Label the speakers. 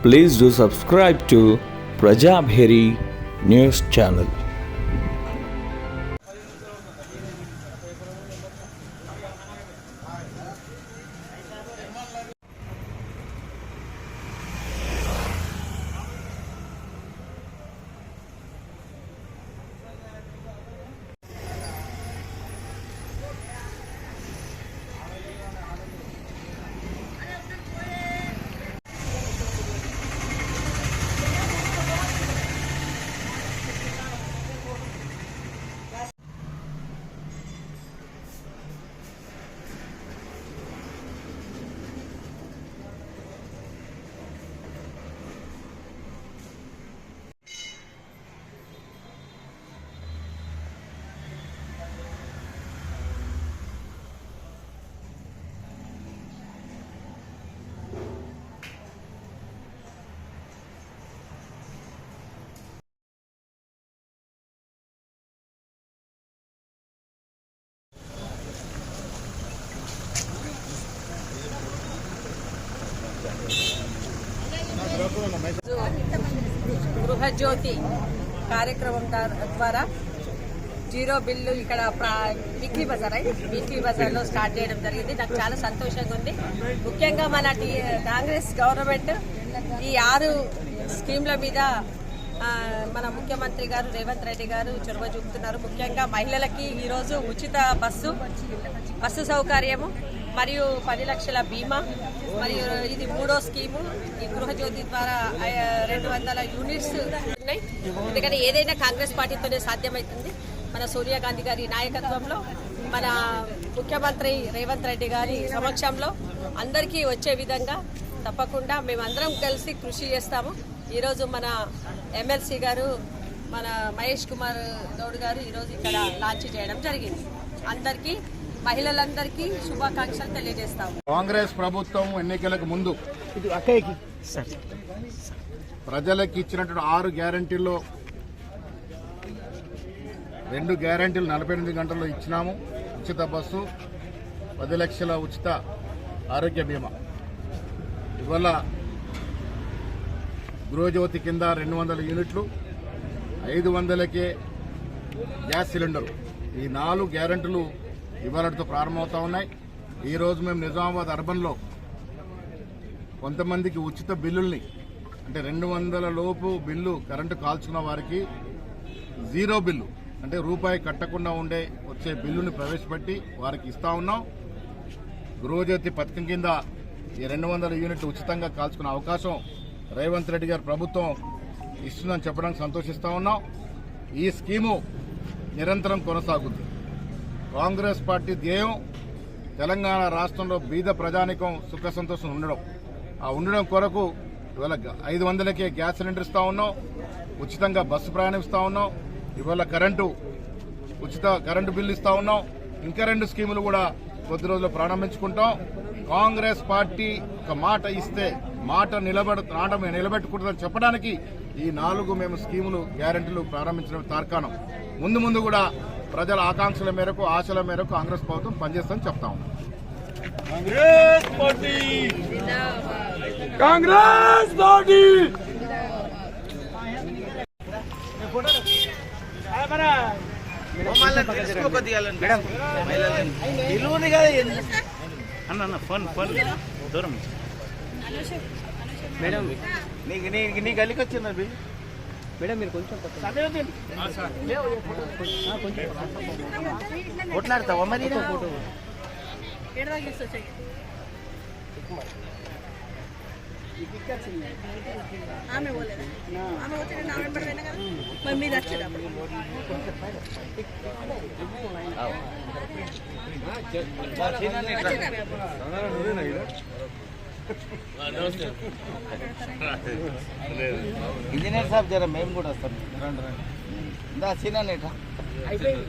Speaker 1: Please do subscribe to Prajabheri News Channel.
Speaker 2: Gruhajyothi కార్యక్రమం ద్వారా zero bill ఇక్కడ వీక్లీ బజార్లో స్టార్ట్ చేయడం జరిగింది. నాకు చాలా సంతోషంగా ఉంది. ముఖ్యంగా మన కాంగ్రెస్ గవర్నమెంట్ ఈ 6 స్కీమ్ల మీద మన ముఖ్యమంత్రి గారు రేవంత్ రెడ్డి గారు చొరవ చూపుతున్నారు. ముఖ్యంగా మహిళలకి ఈరోజు ఉచిత బస్సు సౌకర్యము మరియు 10 లక్షల బీమా మరియు ఇది 3వ స్కీము. ఈ గృహజ్యోతి ద్వారా 200 యూనిట్స్ ఉన్నాయి. ఎందుకంటే ఏదైనా కాంగ్రెస్ పార్టీతోనే సాధ్యమవుతుంది. మన సోనియా గాంధీ గారి నాయకత్వంలో మన ముఖ్యమంత్రి రేవంత్ రెడ్డి గారి సమక్షంలో అందరికీ వచ్చే విధంగా తప్పకుండా మేమందరం కలిసి కృషి చేస్తాము. ఈరోజు మన ఎమ్మెల్సీ గారు మన మహేష్ కుమార్ గౌడ్ గారు ఈరోజు ఇక్కడ లాంచ్ చేయడం జరిగింది. అందరికీ మహిళలందరికీ శుభాకాంక్షలు తెలియజేస్తాము.
Speaker 3: కాంగ్రెస్ ప్రభుత్వం ఎన్నికలకు ముందు ప్రజలకు ఇచ్చినటువంటి 6 గ్యారంటీల్లో 2 గ్యారంటీలు 48 గంటల్లో ఇచ్చినాము. ఉచిత బస్సు, 10 లక్షల ఉచిత ఆరోగ్య బీమా. ఇవాళ గృహజ్యోతి కింద 200 యూనిట్లు, 500కే గ్యాస్ సిలిండరు. ఈ 4 గ్యారంటీలు ఇవాళతో ప్రారంభమవుతా ఉన్నాయి. ఈరోజు మేము నిజామాబాద్ అర్బన్లో కొంతమందికి ఉచిత బిల్లుల్ని అంటే 200 లోపు బిల్లు కరెంటు కాల్చుకున్న వారికి జీరో బిల్లు అంటే రూపాయి కట్టకుండా వచ్చే బిల్లుని ప్రవేశపెట్టి వారికి ఇస్తా ఉన్నాం. గృహజ్యోతి పథకం కింద ఈ 200 యూనిట్లు ఉచితంగా కాల్చుకునే అవకాశం రేవంత్ రెడ్డి గారి ప్రభుత్వం ఇస్తుందని చెప్పడానికి సంతోషిస్తా ఉన్నాం. ఈ స్కీము నిరంతరం కొనసాగుతుంది. కాంగ్రెస్ పార్టీ ధ్యేయం తెలంగాణ రాష్ట్రంలో బీద ప్రజానికం సుఖ సంతోషం ఉండడం కొరకు ఇవాళ 500కే గ్యాస్ సిలిండర్ ఇస్తా ఉన్నాం. ఉచితంగా బస్సు ప్రయాణం ఇస్తా ఉన్నాం. ఇవాళ ఉచిత కరెంటు బిల్లు ఇస్తా ఉన్నాం. ఇంకా 2 స్కీములు కూడా కొద్ది రోజుల్లో ప్రారంభించుకుంటాం. కాంగ్రెస్ పార్టీ ఒక మాట ఇస్తే మాట నిలబెట్టుకుంటుందని చెప్పడానికి ఈ 4 మేము స్కీములు గ్యారంటీలు ప్రారంభించడం తార్కాణం. ముందు కూడా ప్రజల ఆకాంక్షల మేరకు ఆశల మేరకు కాంగ్రెస్ ప్రభుత్వం పనిచేస్తుందని చెప్తా ఉన్నాం.
Speaker 4: కాంగ్రెస్ పార్టీ
Speaker 5: అన్న ఫోన్ దూరం మేడం నీ గలికి వచ్చింది మేడం. మీరు కొంచెం కొట్లాడతావా మరి?
Speaker 2: ఆమె మీరు వచ్చేది
Speaker 5: ఇంజనీర్ సాబ్ జర మేము కూడా వస్తాం. రండి సీనా నేట అయిపోయింది.